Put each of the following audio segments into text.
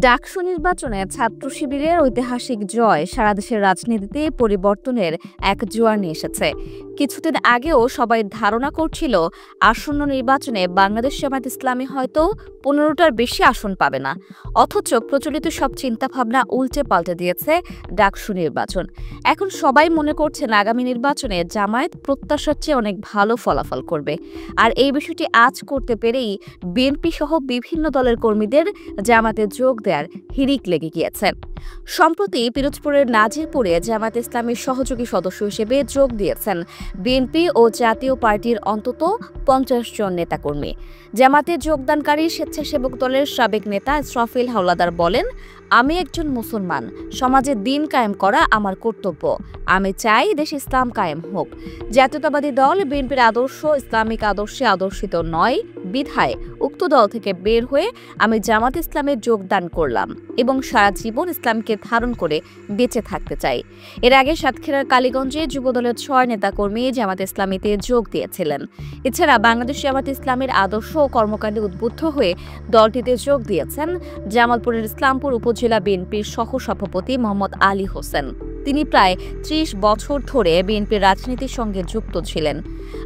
ডাকসু নির্বাচনে ছাত্র শিবিরের ঐতিহাসিক জয় সারা দেশের রাজনীতিতে পরিবর্তনের এক জোয়ার নিয়ে এসেছে। কিছুদিন আগেও সবাই ধারণা করছিল আসন্ন নির্বাচনে বাংলাদেশ জামায়াত ইসলামী হয়তো 15টার বেশি আসন পাবে না। অথচ প্রচলিত সব চিন্তাভাবনা উল্টে পাল্টে দিয়েছে ডাকসু নির্বাচন। এখন সবাই মনে করছেন আগামী নির্বাচনে জামায়াত প্রত্যাশার চেয়ে অনেক ভালো ফলাফল করবে। আর এই বিষয়টি আজ করতে পেরেই বিএনপি সহ বিভিন্ন দলের কর্মীদের জামায়াতে যোগ দেওয়ার হিড়িক লেগে গিয়েছে। সম্প্রতি পিরোজপুরের নাজিরপুরে জামায়াত ইসলামীর সহযোগী সদস্য হিসেবে যোগ দিয়েছেন বিএনপি ও জাতীয় পার্টির অন্তত 50 জন নেতাকর্মী। জামায়াতে যোগদানকারী স্বেচ্ছাসেবক দলের সাবেক নেতা ইসরাফিল হাওলাদার বলেন, আমি একজন মুসলমান, সমাজে দিন কায়েম করা আমার কর্তব্য। আমি চাই দেশে ইসলাম কায়েম হোক। জাতীয়তাবাদী দল বিএনপির আদর্শ ইসলামিক আদর্শে আদর্শিত নয় বিধায় উক্ত দল থেকে বের হয়ে আমি জামাত ইসলামে যোগদান করলাম এবং সারা জীবন ইসলামকে ধারণ করে বেঁচে থাকতে চাই। এর আগে সাতক্ষীরার কালীগঞ্জে যুবদলের 6 নেতাকর্মী জামাত ইসলামীতে যোগ দিয়েছিলেন। এছাড়া বাংলাদেশ জামাত ইসলামের আদর্শ ও কর্মকাণ্ডে উদ্বুদ্ধ হয়ে দলটিতে যোগ দিয়েছেন জামালপুরের ইসলামপুর উপজেলা বিএনপির সহসভাপতি মোহাম্মদ আলী হোসেন। তিনি প্রায় 30 বছর ধরে বিএনপির রাজনীতির সঙ্গে যুক্ত ছিলেন।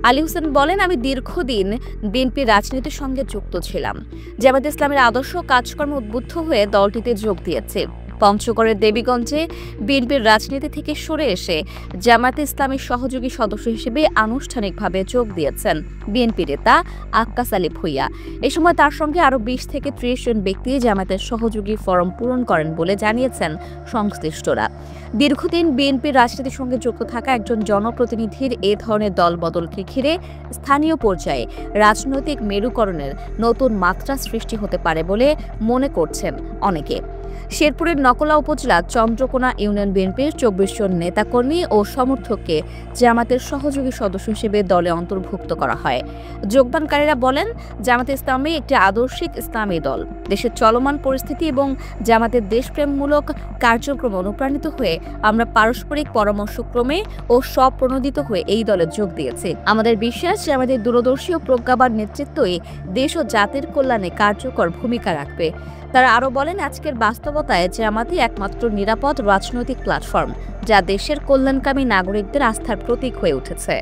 আলী হোসেন বলেন, আমি দীর্ঘদিন বিএনপির রাজনীতির সঙ্গে যুক্ত ছিলাম। জামায়াত ইসলামের আদর্শ কাজকর্মে উদ্বুদ্ধ হয়ে দলটিতে যোগ দিয়েছে। পঞ্চগড়ের দেবীগঞ্জে বিএনপির রাজনীতি থেকে সরে এসে জামায়াতে ইসলামীর সহযোগী সদস্য হিসেবে আনুষ্ঠানিকভাবে যোগ দিয়েছেন বিএনপি নেতা আক্কাস আলী ভূঁইয়া। এ সময় তার সঙ্গে আরও 20 থেকে 30 জন ব্যক্তি জামায়াতের সহযোগী ফরম পূরণ করেন বলে জানিয়েছেন সংশ্লিষ্টরা। দীর্ঘদিন বিএনপির রাজনীতির সঙ্গে যুক্ত থাকা একজন জনপ্রতিনিধির এ ধরনের দলবদলকে ঘিরে স্থানীয় পর্যায়ে রাজনৈতিক মেরুকরণের নতুন মাত্রা সৃষ্টি হতে পারে বলে মনে করছেন অনেকে। শেরপুরের নকলা উপজেলা চন্দ্রকোনা ইউনিয়ন বিএনপির 24 জন নেতাকর্মী ও সমর্থককে জামাতের সহযোগী সদস্য হিসেবে দলে অন্তর্ভুক্ত করা হয়। যোগদানকারীরা বলেন, জামাতে ইসলামী একটি আদর্শিক ইসলামী দল। দেশের চলমান পরিস্থিতি এবং জামাতের দেশপ্রেমমূলক কার্যক্রমে অনুপ্রাণিত হয়ে আমরা পারস্পরিক পরামর্শক্রমে ও স্বপ্রণোদিত হয়ে এই দলে যোগ দিয়েছি। আমাদের বিশ্বাস যে আমাদের দূরদর্শী ও প্রজ্ঞাবান নেতৃত্বই দেশ ও জাতির কল্যাণে কার্যকর ভূমিকা রাখবে। তারা আরও বলেন, আজকের বাস্তবতায় জামাতই একমাত্র নিরাপদ রাজনৈতিক প্ল্যাটফর্ম, যা দেশের কল্যাণকামী নাগরিকদের আস্থার প্রতীক হয়ে উঠেছে।